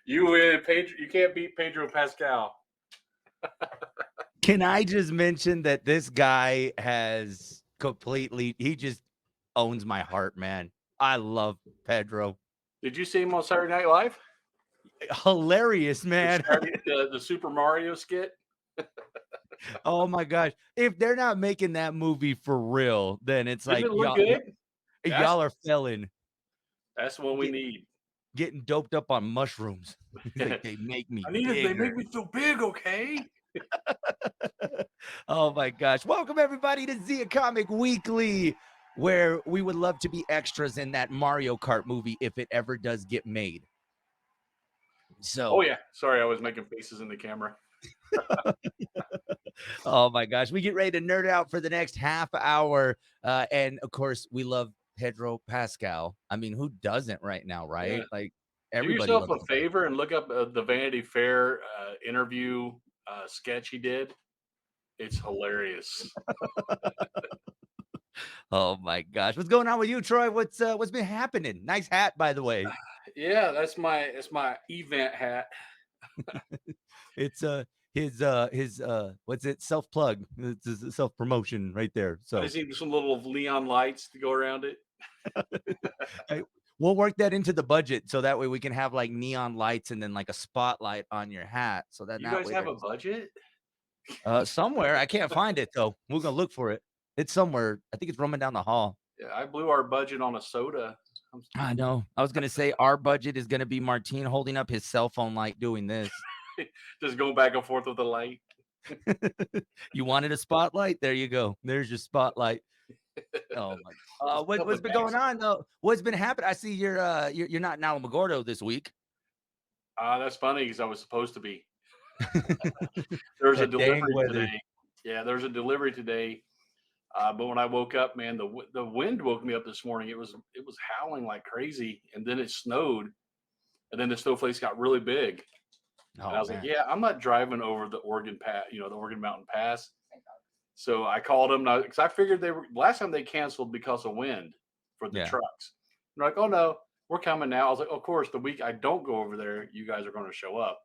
You win, Pedro. You can't beat Pedro Pascal. Can I just mention that this guy has he just owns my heart, man. I love Pedro. Did you see him on Saturday Night Live? Hilarious, man. The Super Mario skit. Oh my gosh. If they're not making that movie for real, then it's Didn't like it look good? That's y'all are failing. that's the one we need. Getting doped up on mushrooms. He's like, they make me bigger. They make me so big, okay? Oh my gosh. Welcome everybody to Zia Comic Weekly, where we would love to be extras in that Mario Kart movie if it ever does get made. So, Oh yeah. Sorry, I was making faces in the camera. oh my gosh, we get ready to nerd out for the next half hour. And of course, we love Pedro Pascal. I mean, who doesn't right now, right? Yeah. Like Do everybody yourself loves a favor and look up the Vanity Fair interview sketch he did. It's hilarious. Oh my gosh. What's going on with you, Troy? What's been happening? Nice hat, by the way. Yeah, that's my event hat. It's his what's it? Self-plug. It's his self-promotion right there. I So just need some little neon lights to go around it. hey, we'll work that into the budget so that way we can have like neon lights and then like a spotlight on your hat. So You that guys way have there's a budget? somewhere. I can't find it though. We're gonna look for it. It's somewhere. I think it's roaming down the hall. Yeah, I blew our budget on a soda. I know. I was gonna say our budget is gonna be Martine holding up his cell phone light doing this. Just going back and forth with the light. You wanted a spotlight? There you go. There's your spotlight. Oh my. What's been going on though? What's been happening? I see you're not in Alamogordo this week. That's funny because I was supposed to be. There's a That dang delivery weather. today. Yeah, there's a delivery today. But when I woke up, man, the wind woke me up this morning. It was howling like crazy, and then it snowed, and then the snowflakes got really big. And I Oh was like, man. yeah, I'm not driving over the Oregon Pass, the Oregon Mountain Pass. So I called them because I figured they were last time they canceled because of wind for the Yeah. trucks. They're like, oh no, we're coming now. I was like, of course, the week I don't go over there, you guys are going to show up.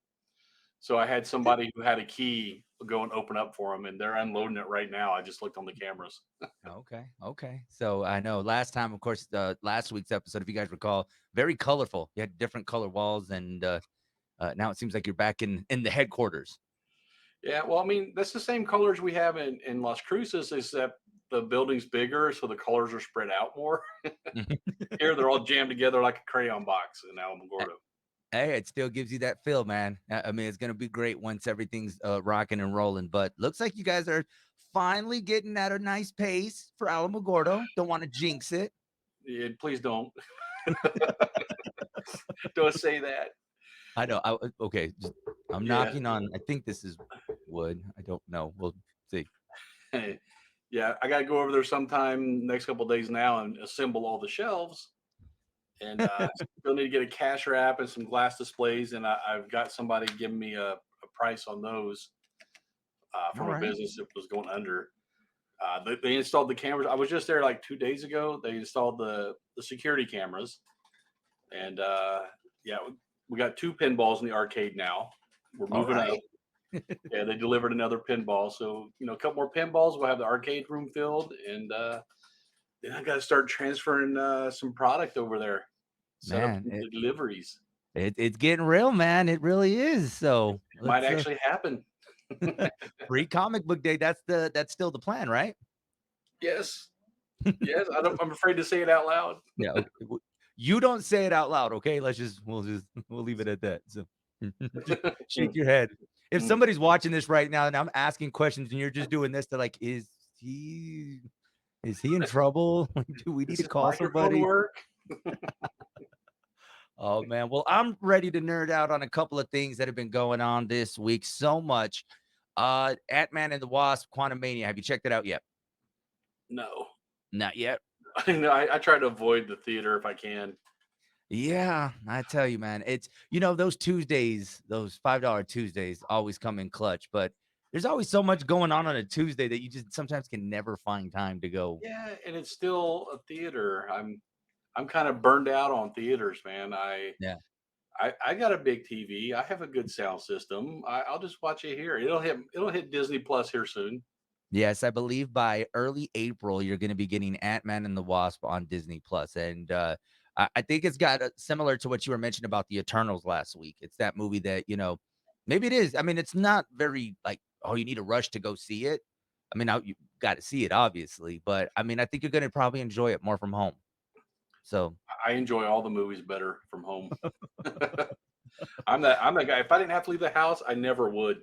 So I had somebody who had a key go and open up for them, and they're unloading it right now. I just looked on the cameras. Okay. Okay. So I know last time, of course, last week's episode, if you guys recall, very colorful. You had different color walls, and now it seems like you're back in the headquarters. Yeah, well, I mean, that's the same colors we have in Las Cruces, except the building's bigger, so the colors are spread out more. Here, they're all jammed together like a crayon box in Alamogordo. Hey, it still gives you that feel, man. I mean, it's gonna be great once everything's rocking and rolling. But looks like you guys are finally getting at a nice pace for Alamogordo. Don't want to jinx it. Yeah, please don't. Don't say that. I know. Okay, I'm Yeah. knocking on. I think this is wood. I don't know. We'll see. Yeah, I got to go over there sometime next couple days now and assemble all the shelves. And still need to get a cash wrap and some glass displays. And I've got somebody giving me a price on those All from a right. business that was going under. They installed the cameras. I was just there like 2 days ago. They installed the security cameras, and yeah, we got 2 pinballs in the arcade now. We're All moving up. right. Yeah, they delivered another pinball, so a couple more pinballs. We'll have the arcade room filled, and then I got to start transferring some product over there. Set up Man, some deliveries. it's getting real, man. It really is. So It might let's actually happen. free comic book day. That's still the plan, right? Yes, yes. I'm afraid to say it out loud. Yeah. Okay. You don't say it out loud, okay? We'll leave it at that. So just shake your head. If somebody's watching this right now and I'm asking questions and you're just doing this, they're like, he is he in trouble? Do we need Does to this call microphone somebody? work? Oh man. Well, I'm ready to nerd out on a couple of things that have been going on this week. So much. Ant-Man and the Wasp, Quantum Mania. Have you checked it out yet? No. Not yet. I try to avoid the theater if I can. Yeah, I tell you, man, it's those Tuesdays, those $5 Tuesdays always come in clutch, but there's always so much going on a Tuesday that you just sometimes can never find time to go. Yeah, and it's still a theater. I'm kind of burned out on theaters, man. Yeah. I got a big TV. I have a good sound system. I'll just watch it here. It'll hit Disney Plus here soon. Yes, I believe by early April, you're gonna be getting Ant-Man and the Wasp on Disney Plus, and, I think it's got, similar to what you were mentioning about the Eternals last week. It's that movie that, maybe it is. I mean, it's not very, like, "Oh, you need to rush to go see it." I mean, now you gotta see it, obviously, but, I mean, I think you're gonna probably enjoy it more from home. So I enjoy all the movies better from home. I'm that guy. If I didn't have to leave the house, I never would.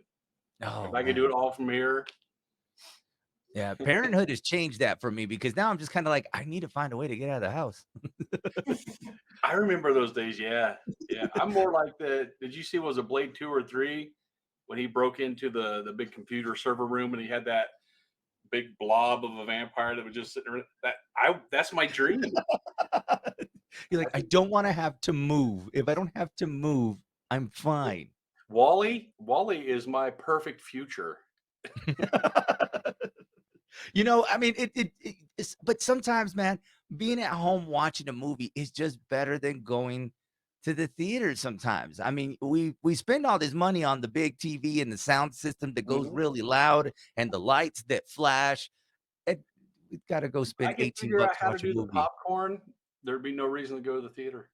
If oh, I could do it man. all from here, Yeah, parenthood has changed that for me because now I'm just kinda like, "I need to find a way to get out of the house." I remember those days. Yeah, yeah. I'm more like the. Did you see was it Blade 2 or 3 when he broke into the big computer server room and he had that big blob of a vampire that was just sitting there? That's my dream. You're like, I "I think don't wanna have to move. If I don't have to move, I'm fine." Wally is my perfect future. I mean, it's but sometimes, man, being at home watching a movie is just better than going to the theater sometimes. I mean, we spend all this money on the big TV and the sound system that goes Mhm. really loud and the lights that flash, and we've gotta go I spend could 18 figure out bucks to how to watch a do the movie. popcorn. There'd be no reason to go to the theater.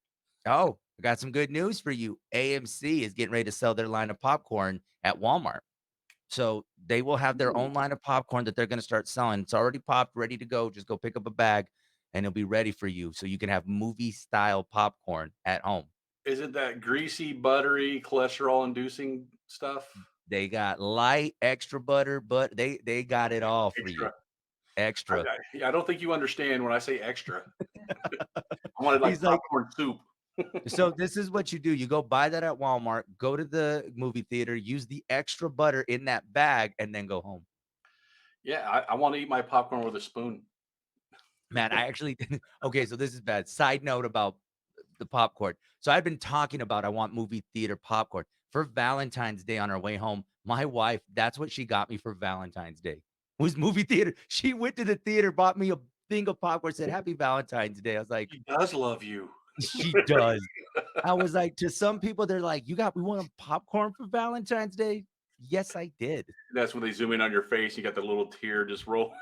Oh, I got some good news for you. AMC is getting ready to sell their line of popcorn at Walmart. So they will have their Ooh. own line of popcorn that they're gonna start selling. It's already popped, ready to go. Just go pick up a bag and it'll be ready for you so you can have movie style popcorn at home. Is it that greasy, buttery, cholesterol-inducing stuff? They got light, extra butter, but they got it all for you. Extra. Extra. I don't think you understand when I say extra. I wanted like He's like, popcorn soup. so this is what you do. You go buy that at Walmart, go to the movie theater, use the extra butter in that bag, and then go home. Yeah, I wanna eat my popcorn with a spoon. Man, I actually okay, so this is bad. Side note about the popcorn. So I've been talking about I want movie theater popcorn. For Valentine's Day on our way home, my wife, that's what she got me for Valentine's Day. Was movie theater. She went to the theater, bought me a thing of popcorn, said happy Valentine's Day. I was like, He does love you. she does. I was like, to some people, they're like, we want a popcorn for Valentine's Day? Yes, I did. That's when they zoom in on your face, you got the little tear just roll.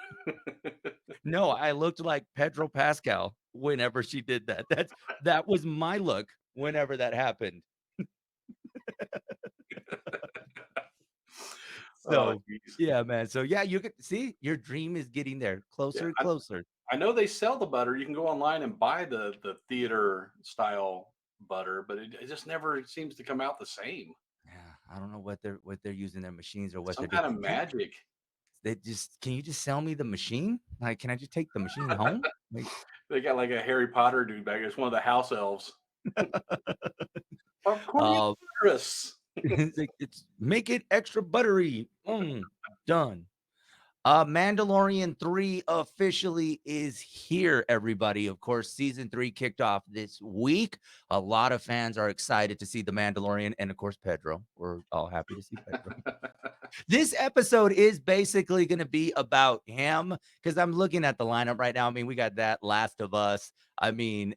No, I looked like Pedro Pascal whenever she did that. That was my look whenever that happened. Oh, So, geez. yeah, man. So, yeah, you could see your dream is getting there Yeah, closer and closer. I know they sell the butter. You can go online and buy the theater style butter, but it just never seems to come out the same. Yeah, I don't know what they're using their machines or what they're Some doing. kind of magic. Can you just sell me the machine? Like, can I just take the machine home? Like, They got like a Harry Potter dude back. It's one of the house elves. uh, Cornelius. it's like, it's make it extra buttery. Done. Mandalorian 3 officially is here, everybody. Of course, season 3 kicked off this week. A lot of fans are excited to see the Mandalorian and, of course, Pedro. We're all happy to see Pedro. This episode is basically going to be about him because I'm looking at the lineup right now. I mean, we got that Last of Us. I mean,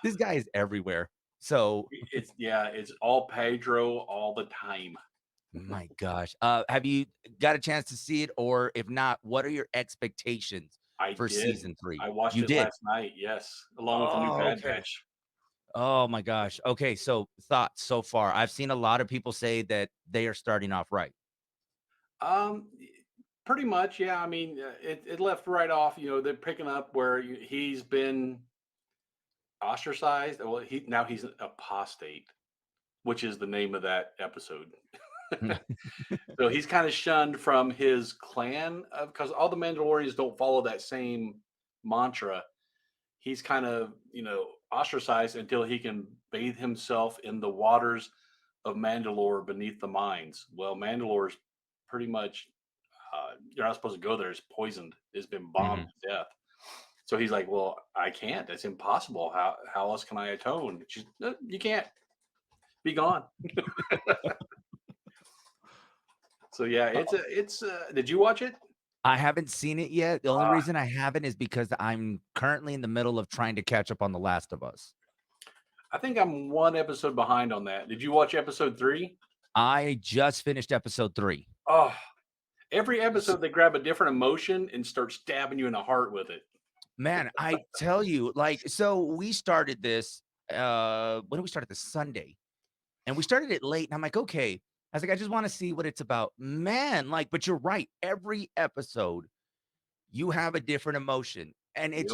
this guy is everywhere. So, It's all Pedro all the time. my gosh. Have you got a chance to see it? Or if not, what are your expectations I for did. season 3? I watched You it did? last night. Yes, along with the new Oh, Bad okay. Batch. Oh my gosh. Okay, so thoughts so far. I've seen a lot of people say that they are starting off right. Um, Pretty much, yeah. I mean, it left right off. They're picking up where he's been ostracized. Well, he's an apostate, which is the name of that episode. So he's kind of shunned from his clan because all the Mandalorians don't follow that same mantra. He's kind of ostracized until he can bathe himself in the waters of Mandalore beneath the mines. Well, Mandalore's pretty much you're not supposed to go there. It's poisoned. It's been bombed Mhm. to death. So he's like, "Well, I can't. It's impossible. How else can I atone?" You can't. Be gone. So yeah, it's a it's. Did you watch it? I haven't seen it yet. The only Ah, reason I haven't is because I'm currently in the middle of trying to catch up on The Last of Us. I think I'm one episode behind on that. Did you watch episode 3? I just finished episode 3. Oh, every S episode they grab a different emotion and start stabbing you in the heart with it. Man, I tell you, like, so we started this, when did we start this? Sunday, and we started it late, and I'm like, "Okay." I was like, "I just wanna see what it's about." Man, like, but you're right, every episode, you have a different emotion, and Yep.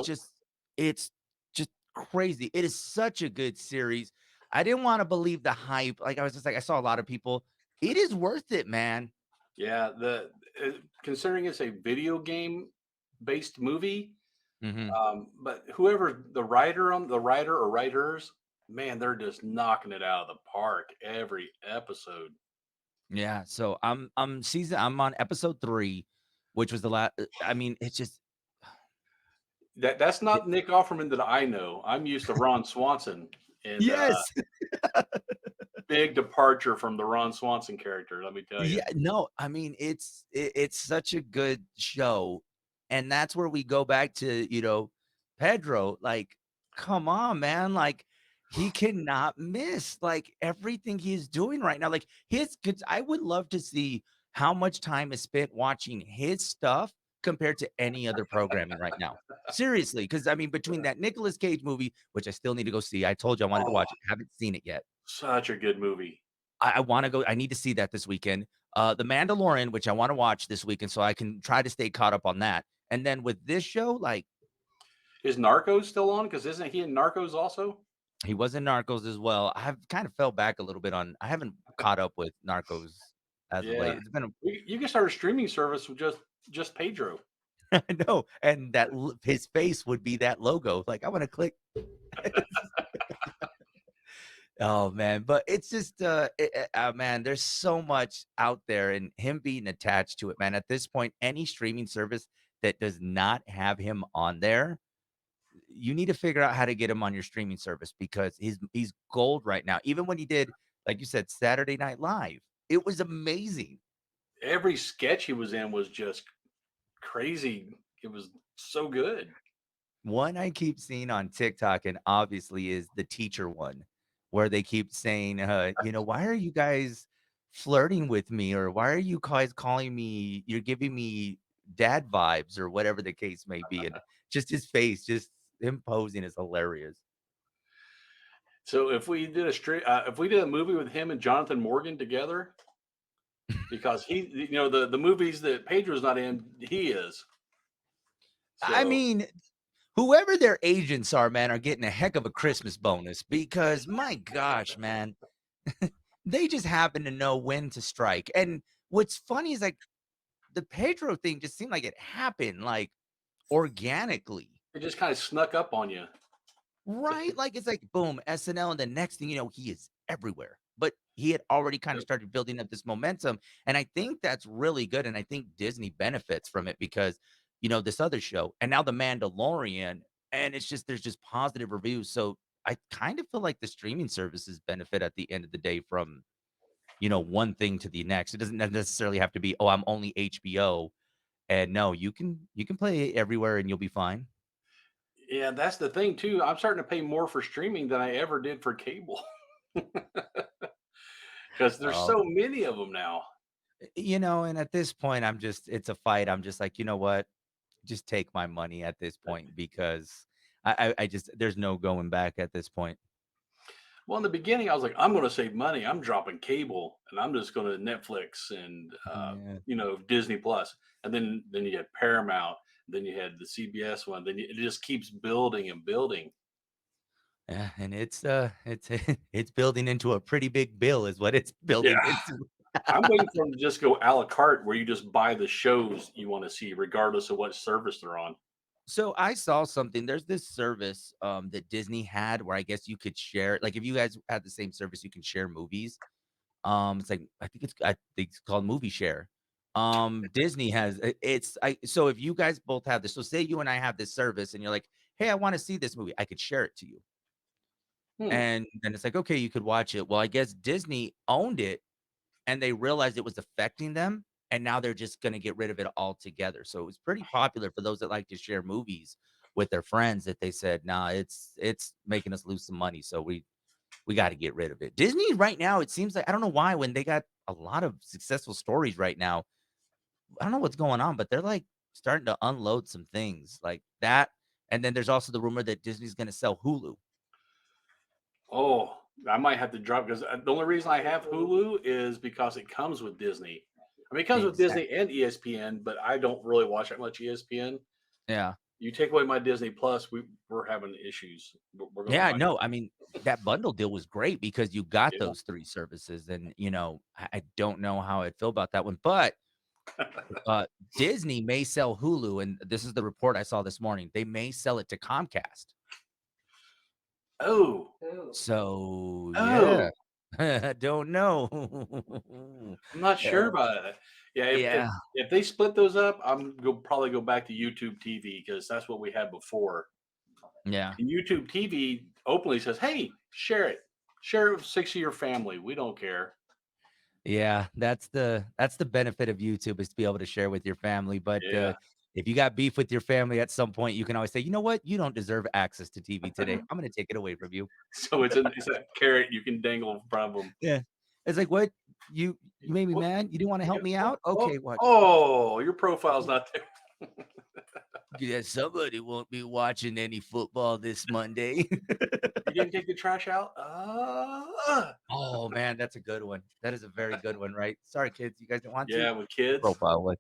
it's just crazy. It is such a good series. I didn't wanna believe the hype, like, I was just like I saw a lot of people. It is worth it, man. Yeah, considering it's a video game based movie, Mhm. but whoever the writer or writers, man, they're just knocking it out of the park every episode. Yeah, so I'm on episode 3, which was the last. I mean, it's just That's it not Nick Offerman that I know. I'm used to Ron Swanson, and Yes. big departure from the Ron Swanson character. Let me tell you. Yeah, no, I mean, it's such a good show, and that's where we go back to, Pedro, like, come on, man, like, he cannot miss, like, everything he's doing right now, like, his 'cause I would love to see how much time is spent watching his stuff compared to any other programming right now. Seriously, because I mean, between that Nicolas Cage movie, which I still need to go see, I told you I wanted to Oh, watch it, haven't seen it yet. such a good movie. I wanna go I need to see that this weekend. The Mandalorian, which I wanna watch this weekend so I can try to stay caught up on that. And then with this show, like, Is Narcos still on? Because isn't he in Narcos also? he was in Narcos as well. I have kind of fell back a little bit on I haven't caught up with Narcos as of late. Yeah, It's been a you can start a streaming service with just Pedro. I know, and that l his face would be that logo, like, I wanna click. Oh, man, but it's just, man, there's so much out there and him being attached to it, man. At this point, any streaming service that does not have him on there, you need to figure out how to get him on your streaming service because he's gold right now. Even when he did, like you said, Saturday Night Live, it was amazing. Every sketch he was in was just crazy. It was so good. One I keep seeing on TikTok, and obviously is the teacher one, where they keep saying, "Why are you guys flirting with me?" Or "Why are you guys calling me you're giving me dad vibes," or whatever the case may be, and just his face, just him posing is hilarious. So if we did a movie with him and Jonathan Morgan together, because the movies that Pedro's not in, he is. I So mean, whoever their agents are, man, are getting a heck of a Christmas bonus because my gosh, man, they just happen to know when to strike. And what's funny is like the Pedro thing just seemed like it happened like organically, it just kind of snuck up on you. right? Like it's like boom, SNL, and the next thing you know, he is everywhere. But he had already kind of started building up this momentum. And I think that's really good. And I think Disney benefits from it because, this other show and now The Mandalorian, and it's just there's just positive reviews. So I kind of feel like the streaming services benefit at the end of the day from, one thing to the next. It doesn't necessarily have to be, oh, I'm only HBO. And no, you can play it everywhere and you'll be fine. Yeah, that's the thing too. I'm starting to pay more for streaming than I ever did for cable because there's Oh, so many of them now. and at this point, it's a fight. I'm just like, you know what? Just take my money at this point because I just there's no going back at this point. Well, in the beginning, I was like, I'm going to save money. I'm dropping cable, and I'm just going to Netflix and Yeah. Disney Plus, and then you had Paramount, then you had the CBS one. It just keeps building and building. Yeah, and it's it's building into a pretty big bill is what it's Yeah, building into. I'm waiting for them to just go a la carte, where you just buy the shows you want to see, regardless of what service they're on. So I saw something. There's this service that Disney had where I guess you could share like if you guys had the same service, you can share movies. It's like I think it's called Movie Share. Disney has it's I so if you guys both have this, so say you and I have this service and you're like, hey, I want to see this movie, I could share it to you. Hmm. And then it's like, okay, you could watch it. Well, I guess Disney owned it and they realized it was affecting them. and now they're just gonna get rid of it altogether. So it was pretty popular for those that like to share movies with their friends that they said, "Nah, it's making us lose some money, so we gotta get rid of it." Disney right now, it seems like I don't know why when they got a lot of successful stories right now, I don't know what's going on, but they're, like, starting to unload some things like that, and then there's also the rumor that Disney's gonna sell Hulu. Oh, I might have to drop because the only reason I have Hulu is because it comes with Disney. I mean, it comes with Disney Exactly. and ESPN, but I don't really watch that much ESPN. Yeah. You take away my Disney Plus, we're having issues. We're gonna Yeah, fight. no, I mean, that bundle deal was great because you got Yeah. those 3 services, and, I don't know how I'd feel about that one, but, uh, Disney may sell Hulu, and this is the report I saw this morning. They may sell it to Comcast. Oh, So, yeah. oh, I don't know. I'm not sure Uh, about it. Yeah, yeah, if they split those up, I'm go probably go back to YouTube TV because that's what we had before. yeah. And YouTube TV openly says, "Hey, share it with 6 of your family. We don't care." Yeah, that's the benefit of YouTube is to be able to share with your family, but, Yeah. if you got beef with your family at some point, you can always say, "You know what? You don't deserve access to TV today. I'm gonna take it away from you." So it's a carrot you can dangle in front of them. Yeah. It's like, "What? You made me What? mad? You didn't wanna help Yeah. me Oh, out? oh, Okay, watch." oh, your profile's not there. Yeah, somebody won't be watching any football this Monday. You didn't take the trash out? Oh, man, that's a good one. That is a very good one, right? "Sorry, kids, you guys didn't want to?" Yeah, with Your kids. profile would.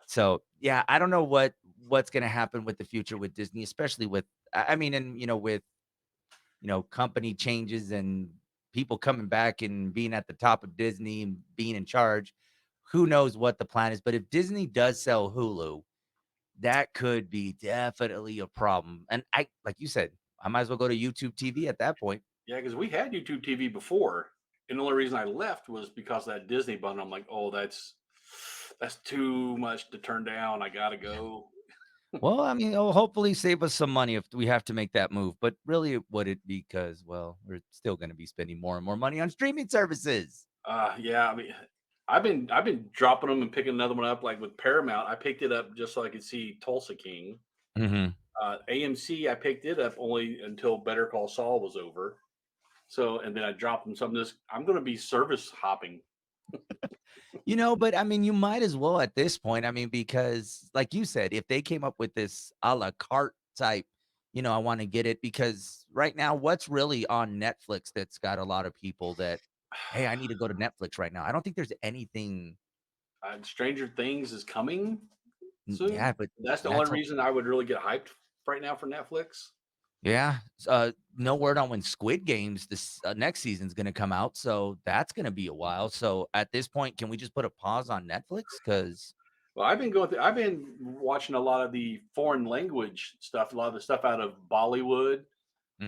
So, yeah, I don't know what's gonna happen with the future with Disney, especially with I mean, and, with, company changes and people coming back and being at the top of Disney and being in charge. Who knows what the plan is, but if Disney does sell Hulu, that could be definitely a problem, and I like you said, I might as well go to YouTube TV at that point. Yeah, because we had YouTube TV before, and the only reason I left was because of that Disney bundle. I'm like, "Oh, that's too much to turn down. I gotta Yeah. go." Well, I mean, it'll hopefully save us some money if we have to make that move, but really it wouldn't because, well, we're still gonna be spending more and more money on streaming services. Yeah, I mean, I've been dropping them and picking another one up, like with Paramount. I picked it up just so I could see Tulsa King. Mhm. AMC, I picked it up only until Better Call Saul was over. So, and then I dropped them some. This I'm going to be service hopping. But I mean, you might as well at this point. I mean, because like you said, if they came up with this a la carte type, I want to get it because right now, what's really on Netflix that's got a lot of people that, hey, I need to go to Netflix right now. I don't think there's anything. Stranger Things is coming Yeah, soon. but That's the only that's reason I would really get hyped right now for Netflix. yeah. No word on when Squid Games this next season's going to come out, so that's going to be a while. So at this point, can we just put a pause on Netflix? Because Well, I've been watching a lot of the foreign language stuff, a lot of the stuff out of Bollywood,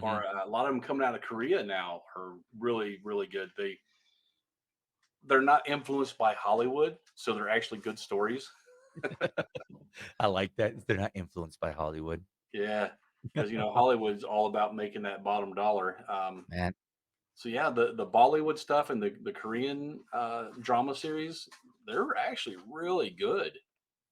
or a lot of them coming out of Korea now are really, really good. They're not influenced by Hollywood, so they're actually good stories. I like that they're not influenced by Hollywood. Yeah, because Hollywood's all about making that bottom dollar. Man, So yeah, the Bollywood stuff and the Korean drama series, they're actually really good.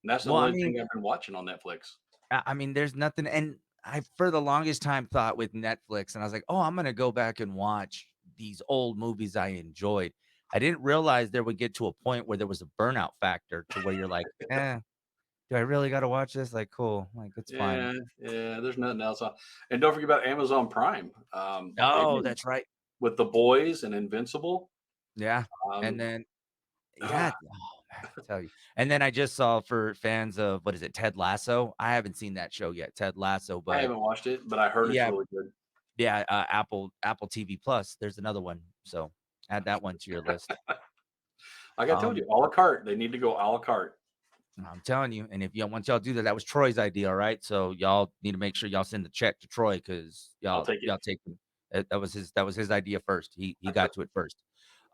And that's the well, I only mean thing I've been watching on Netflix. I mean, there's nothing and I for the longest time thought with Netflix, and I was like, "Oh, I'm gonna go back and watch these old movies I enjoyed." I didn't realize there would get to a point where there was a burnout factor to where you're like, do I really gotta watch this? Like, cool, like, it's fine." Yeah, yeah. There's nothing else. And don't forget about Amazon Prime. They've Oh, been that's right. with The Boys and Invincible. Yeah, and Um, then ugh, yeah, oh, man, I tell you. And then I just saw for fans of what is it, Ted Lasso? I haven't seen that show yet, Ted Lasso, I but haven't watched it, but I heard it's yeah, really good. yeah, Apple TV Plus, there's another one, so add that one to your list. Like I told you, Um, a la carte. They need to go a la carte. I'm telling you, and if y'all once y'all do that, that was Troy's idea, all right? So y'all need to make sure y'all send the check to Troy because I'll y'all take it. y'all take him. That was his idea first. He got to it first.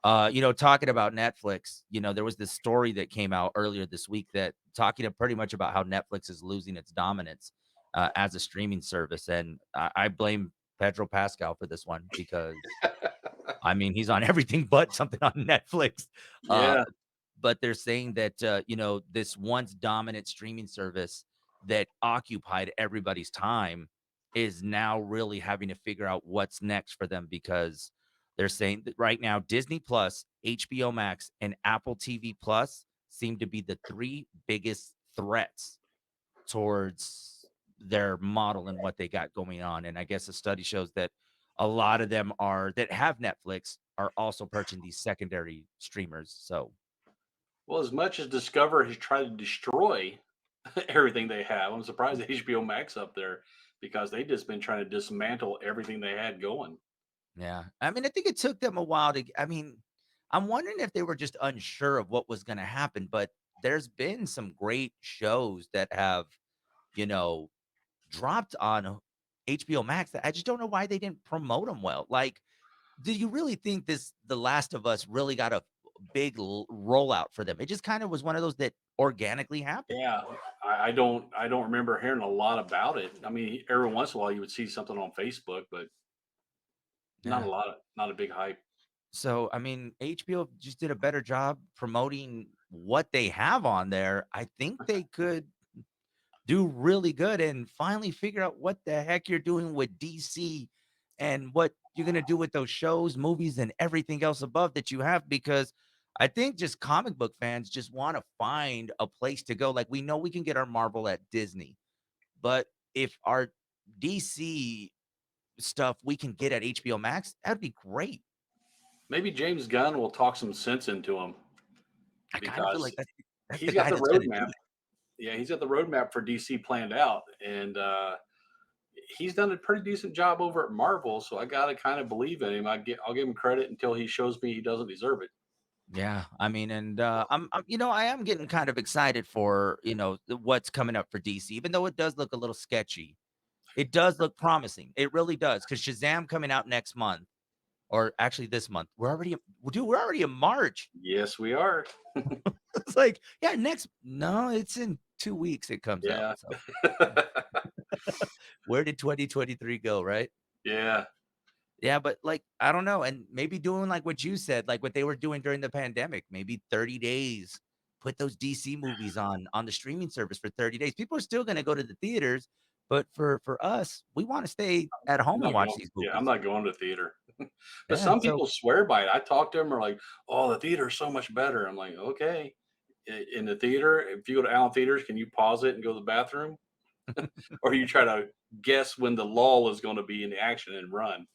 Talking about Netflix, there was this story that came out earlier this week that talking pretty much about how Netflix is losing its dominance as a streaming service, and I blame Pedro Pascal for this one because I mean he's on everything but something on Netflix. Uh, Yeah. but they're saying that, this once dominant streaming service that occupied everybody's time is now really having to figure out what's next for them because they're saying that right now Disney Plus, HBO Max, and Apple TV Plus seem to be the three biggest threats towards their model and what they got going on. And I guess a study shows that a lot of them are that have Netflix are also purchasing these secondary streamers. So Well, as much as Discover has tried to destroy everything they have, I'm surprised that HBO Max up there because they just been trying to dismantle everything they had going. yeah, I mean, I think it took them a while to. I mean, I'm wondering if they were just unsure of what was going to happen. But there's been some great shows that have, you know, dropped on HBO Max that I just don't know why they didn't promote them well. Like, do you really think this The Last of Us really got a big rollout for them? It just kind of was one of those that organically happened. Yeah, I don't remember hearing a lot about it. I mean, every once in a while you would see something on Facebook, but not a Yeah. lot of not a big hype. So, I mean, HBO just did a better job promoting what they have on there. I think they could do really good and finally figure out what the heck you're doing with DC and what you're going to do with those shows, movies, and everything else above that you have. Because I think just comic book fans just want to find a place to go. Like, we know we can get our Marvel at Disney, but if our DC stuff we can get at HBO Max, that'd be great. Maybe James Gunn will talk some sense into him I kind of feel because like that's the he's got guy the that's going to roadmap. do it. Yeah, he's got the roadmap for DC planned out, and he's done a pretty decent job over at Marvel. So I gotta kind of believe in him. I'll give him credit until he shows me he doesn't deserve it. Yeah, I mean, and I am getting kind of excited for what's coming up for DC, even though it does look a little sketchy. It does look promising. It really does, because Shazam coming out next month, or actually this month. Dude, we're already in March. Yes, we are. It's like, yeah, next. No, it's in 2 weeks. It comes out. Yeah, So where did 2023 go? Right? yeah. Yeah, but, like, I don't know, and maybe doing like what you said, like what they were doing during the pandemic, maybe 30 days, put those DC movies on the streaming service for 30 days. People are still gonna go to the theaters, but for us, we wanna stay at I'm home and not watch going. these Yeah, I'm movies. not going to theater. But Yeah, some so people swear by it. I talk to them, are like, "Oh, the theater is so much better." I'm like, "Okay." In the theater, if you go to Allen Theaters, can you pause it and go to the bathroom, or you try to guess when the lull is going to be in the action and run?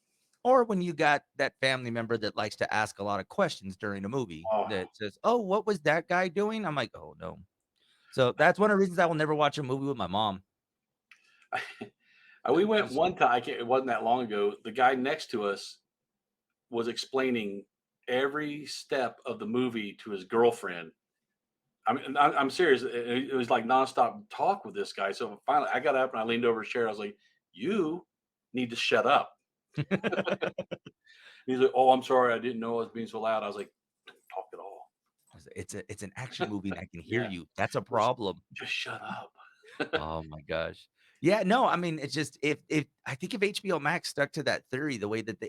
or when you got that family member that likes to ask a lot of questions during a movie Oh, that says, "Oh, what was that guy doing?" I'm like, "Oh, no." So that's one of the reasons I will never watch a movie with my mom. we went Just one time. It wasn't that long ago. The guy next to us was explaining every step of the movie to his girlfriend. I mean, I'm serious. It was like nonstop talk with this guy. So finally, I got up and I leaned over his chair. I was like, "You need to shut up." He's like, "Oh, I'm sorry. I didn't know I was being so loud." I was like, "Don't talk at all." It's an action movie and I can hear Yeah, you. That's a just problem. just shut up. Oh my gosh. Yeah, no, I mean, it's just if I think if HBO Max stuck to that theory, the way that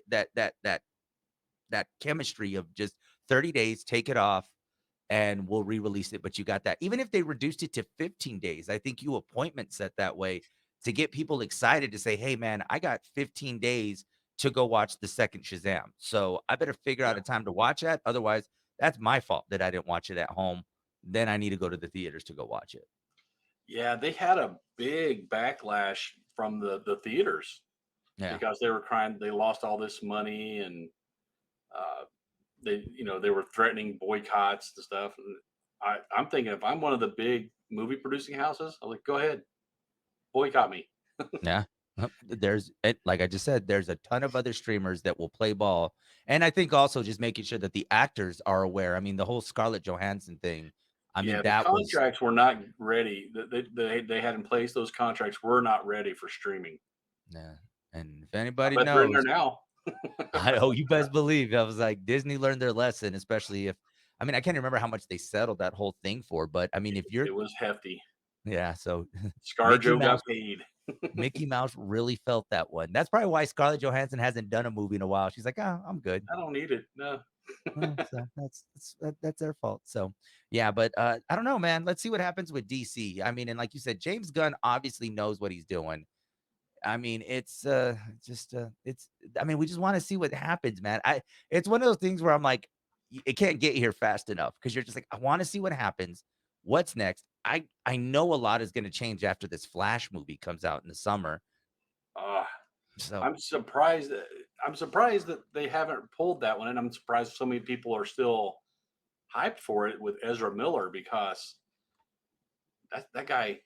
that chemistry of just 30 days, take it off, and we'll re-release it. But you got that. Even if they reduced it to 15 days, I think you appointment set that way to get people excited to say, hey man, I got 15 days to go watch the second Shazam. So I better figure out Yeah, a time to watch that. Otherwise, that's my fault that I didn't watch it at home. Then I need to go to the theaters to go watch it. yeah. They had a big backlash from the theaters Yeah. because they were crying. They lost all this money, and uh, they were threatening boycotts and stuff. And I'm thinking if I'm one of the big movie producing houses, I'm like, go ahead, boycott me. Yeah. There's it, like I just said, there's a ton of other streamers that will play ball. And I think also just making sure that the actors are aware. I mean, the whole Scarlett Johansson thing, I mean, Yeah, the that was contracts were not ready. That they had in place. Those contracts were not ready for streaming. yeah. And if I anybody bet they're in there knows, now. you best believe I was like Disney learned their lesson, especially if I mean, I can't remember how much they settled that whole thing for, but I mean, if you're It was hefty. yeah, so Mickey ScarJo Mouse got paid. Mickey Mouse really felt that one. That's probably why Scarlett Johansson hasn't done a movie in a while. She's like, "Oh, I'm good." I don't need it. No. Well, so that's their fault. So yeah, but I don't know, man. Let's see what happens with DC. I mean, and like you said, James Gunn obviously knows what he's doing. I mean, it's just it's I mean, we just want to see what happens, man. It's one of those things where I'm like, it can't get here fast enough because you're just like, I want to see what happens. What's next? I know a lot is going to change after this Flash movie comes out in the summer. Uh, So I'm surprised. I'm surprised that they haven't pulled that one, and I'm surprised so many people are still hyped for it with Ezra Miller because that guy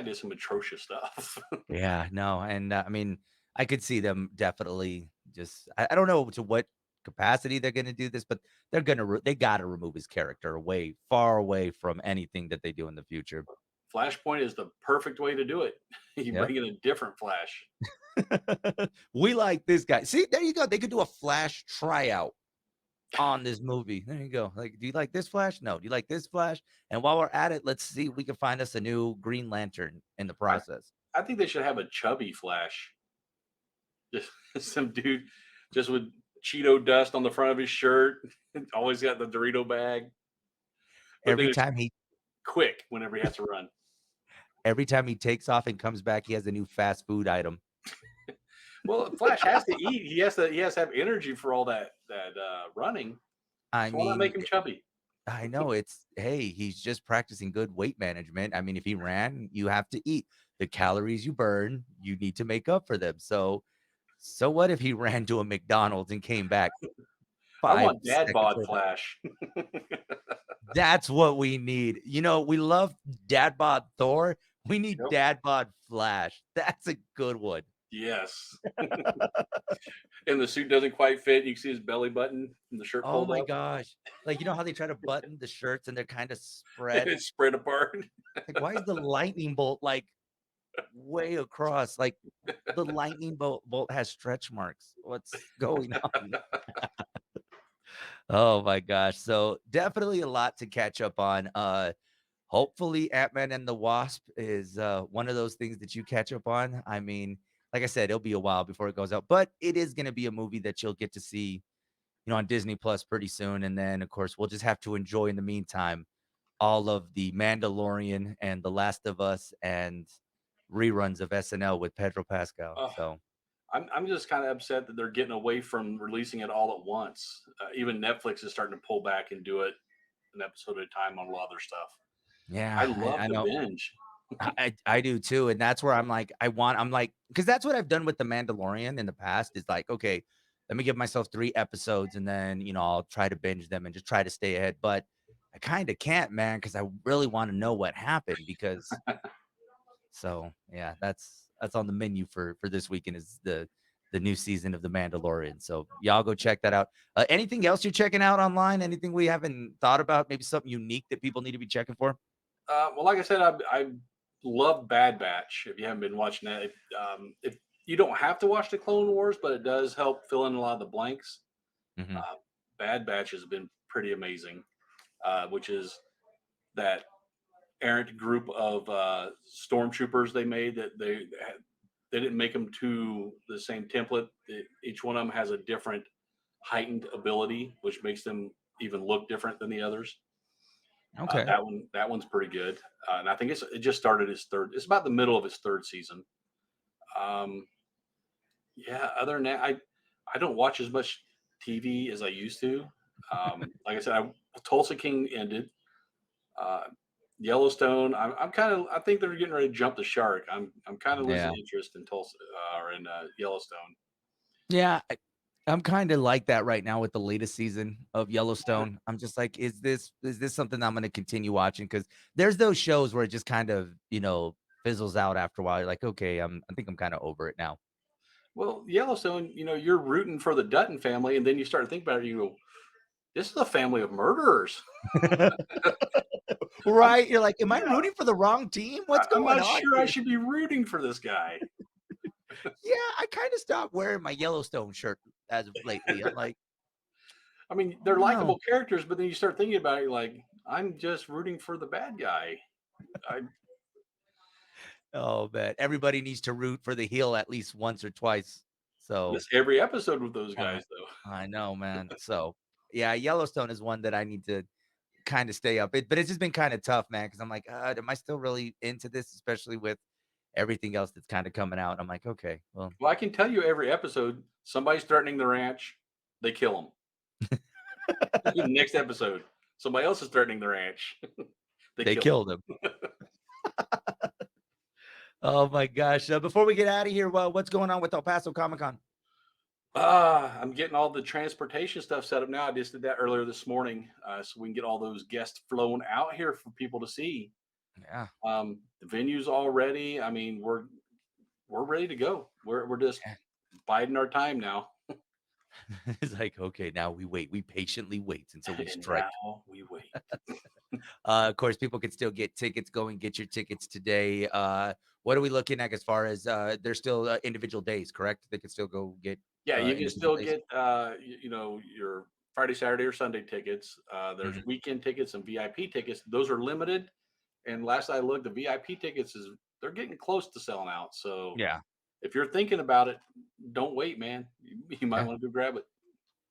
did some atrocious stuff. yeah, no, and I mean, I could see them definitely just I don't know to what capacity they're gonna do this, but they gotta remove his character away, far away from anything that they do in the future. Flashpoint is the perfect way to do it. You Yep. bring in a different Flash. We like this guy. See, there you go. They could do a Flash tryout on this movie. There you go. Like, do you like this Flash? No. Do you like this Flash? And while we're at it, let's see if we can find us a new Green Lantern in the I, process. I think they should have a chubby Flash. Just some dude just with Cheeto dust on the front of his shirt. Always got the Dorito bag, but then Every it's time he quick whenever he has to run. every time he takes off and comes back, he has a new fast food item. Well, Flash has to eat. He has to have energy for all that running. I So why not mean, make him chubby? I know it's hey, he's just practicing good weight management. I mean, if he ran, you have to eat. The calories you burn, you need to make up for them. So what if he ran to a McDonald's and came back I 5 want dad seconds bod later? Flash. That's what we need. You know, we love dad bod Thor. We need Yep. dad bod Flash. That's a good one. Yes. And the suit doesn't quite fit. You can see his belly button and the shirt Oh pulled my up. gosh. Like, you know how they try to button the shirts and they're kind of And spread? it's spread apart. Like, why is the lightning bolt like way across? Like the lightning bolt has stretch marks. What's going on? Oh my gosh. So definitely a lot to catch up on. Hopefully Ant-Man and the Wasp is one of those things that you catch up on. I mean, like I said, it'll be a while before it goes out, but it is going to be a movie that you'll get to see, on Disney Plus pretty soon. And then, of course, we'll just have to enjoy in the meantime all of the Mandalorian and The Last of Us and reruns of SNL with Pedro Pascal. Uh, So, I'm just kind of upset that they're getting away from releasing it all at once. Even Netflix is starting to pull back and do it an episode at a time on a lot of their stuff. I yeah, I love the know. binge. I do too, and that's where I'm like, because that's what I've done with The Mandalorian in the past is like, okay, let me give myself 3 episodes and then, I'll try to binge them and just try to stay ahead, but I kinda can't, man, because I really wanna know what happened because so, yeah, that's on the menu for this weekend is the new season of The Mandalorian, so y'all go check that out. Anything else you're checking out online? Anything we haven't thought about? Maybe something unique that people need to be checking for? Well, like I said, I love Bad Batch. If you haven't been watching that, if you don't have to watch the Clone Wars, but it does help fill in a lot of the blanks. Mhm. Uh, Bad Batch has been pretty amazing, which is that errant group of stormtroopers they made that they didn't make them to the same template. Each one of them has a different heightened ability, which makes them even look different than the others. Okay. That one's pretty good, and I think it just started its third. It's about the middle of its third season. Um, yeah. Other than that, I don't watch as much TV as I used to. Like I said, Tulsa King ended. Uh, Yellowstone. I'm kind of. I think they're getting ready to jump the shark. I'm kind of losing Yeah. interest in Tulsa or in Yellowstone. Yeah, I'm kinda like that right now with the latest season of Yellowstone. I'm just like, is this something I'm gonna continue watching? Because there's those shows where it just kind of, fizzles out after a while. You're like, "Okay, I think I'm kinda over it now." Well, Yellowstone. You're rooting for the Dutton family, and then you start to think about it. You go, "This is a family of murderers." I'm Right? You're like, "Am I yeah. rooting for the wrong team? What's I'm going not on sure I here?" should be rooting for this guy. Yeah, I kinda stopped wearing my Yellowstone shirt as of lately. I'm like, I mean, "I they're don't know." likable characters, but then you start thinking about it, you're like, I'm just rooting for the bad guy. I Oh, man. Everybody needs to root for the heel at least once or twice. So, miss every episode with those I guys, though. I know, man. So Yeah, Yellowstone is one that I need to kind of stay up. But it's just been kind of tough, man, because I'm like, am I still really into this, especially with everything else that's kind of coming out? I'm like, okay, well, Well, I can tell you every episode, somebody's threatening the ranch, they kill them. Next episode, somebody else is threatening the ranch, they they kill killed him. Oh my gosh. Before we get out of here, well, what's going on with El Paso Comic Con? I'm getting all the transportation stuff set up now. I just did that earlier this morning, so we can get all those guests flown out here for people to see. Yeah. The venue's all ready. I mean, we're ready to go. We're just Yeah. biding our time now. It's like, okay, now we wait. We patiently wait until we And strike. now we wait. Of course, people can still get tickets. Go and get your tickets today. What are we looking at as far as there's still individual days, correct? They can still go get Yeah, you can individual still days. get your Friday, Saturday, or Sunday tickets. There's Mhm. weekend tickets and VIP tickets. Those are limited. And last I looked, the VIP tickets they're getting close to selling out. So Yeah. if you're thinking about it, don't wait, man. You might Yeah. want to go grab it.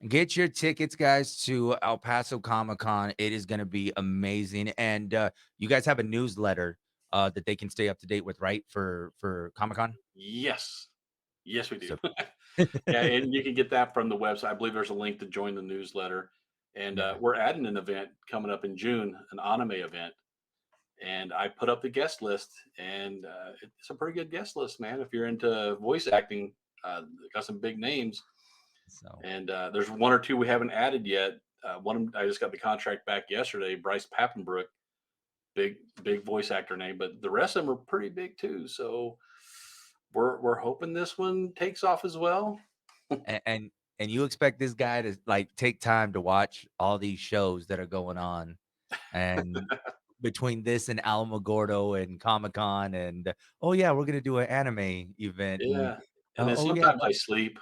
Get your tickets, guys, to El Paso Comic Con. It is going to be amazing. And you guys have a newsletter that they can stay up to date with, right? For Comic Con. Yes. Yes, we do. So Yeah, and you can get that from the website. I believe there's a link to join the newsletter. And yeah. we're adding an event coming up in June, an anime event. And I put up the guest list, and it's a pretty good guest list, man. If you're into voice acting, got some big names, So and there's one or two we haven't added yet. One of 'em, I just got the contract back yesterday. Bryce Papenbrook, big voice actor name, but the rest of them are pretty big too. So we're hoping this one takes off as well. and you expect this guy to like take time to watch all these shows that are going on, and between this and Alamogordo and Comic Con, and oh yeah, we're gonna do an anime event, and Yeah, and then oh yeah, sometimes I sleep.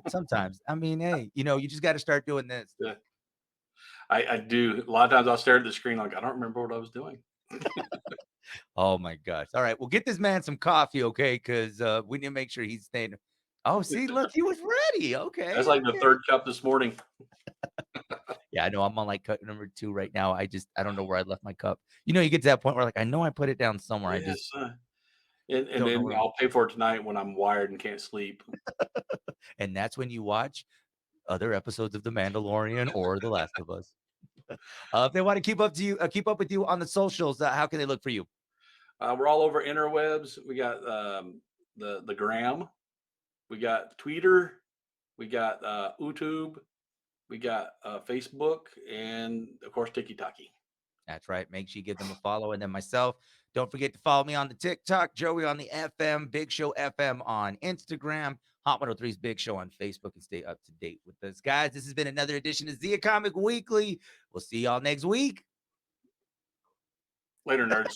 sometimes. I mean, hey, you just got to start doing this. Yeah, I do. A lot of times I'll stare at the screen like I don't remember what I was doing. Oh my gosh. All right. Well, get this man some coffee, okay? Because we need to make sure he's staying. Oh, see, look, he was ready. That's Okay, like the okay. third cup this morning. Yeah, I know. I'm on like cup number 2 right now. I don't know where I left my cup. You get to that point where like I know I put it down somewhere. I just Yes, and don't know then where. I'll pay for it tonight when I'm wired and can't sleep. And that's when you watch other episodes of The Mandalorian or The Last of Us. If they want to keep up with you on the socials, how can they look for you? We're all over interwebs. We got the gram, we got Twitter, we got YouTube, we got Facebook, and of course TikTok. That's right. Make sure you give them a follow. And then myself, don't forget to follow me on the TikTok, Joey on the FM, Big Show FM on Instagram, Hot 103's Big Show on Facebook, and stay up to date with us. Guys, this has been another edition of Zia Comic Weekly. We'll see y'all next week. Later, nerds.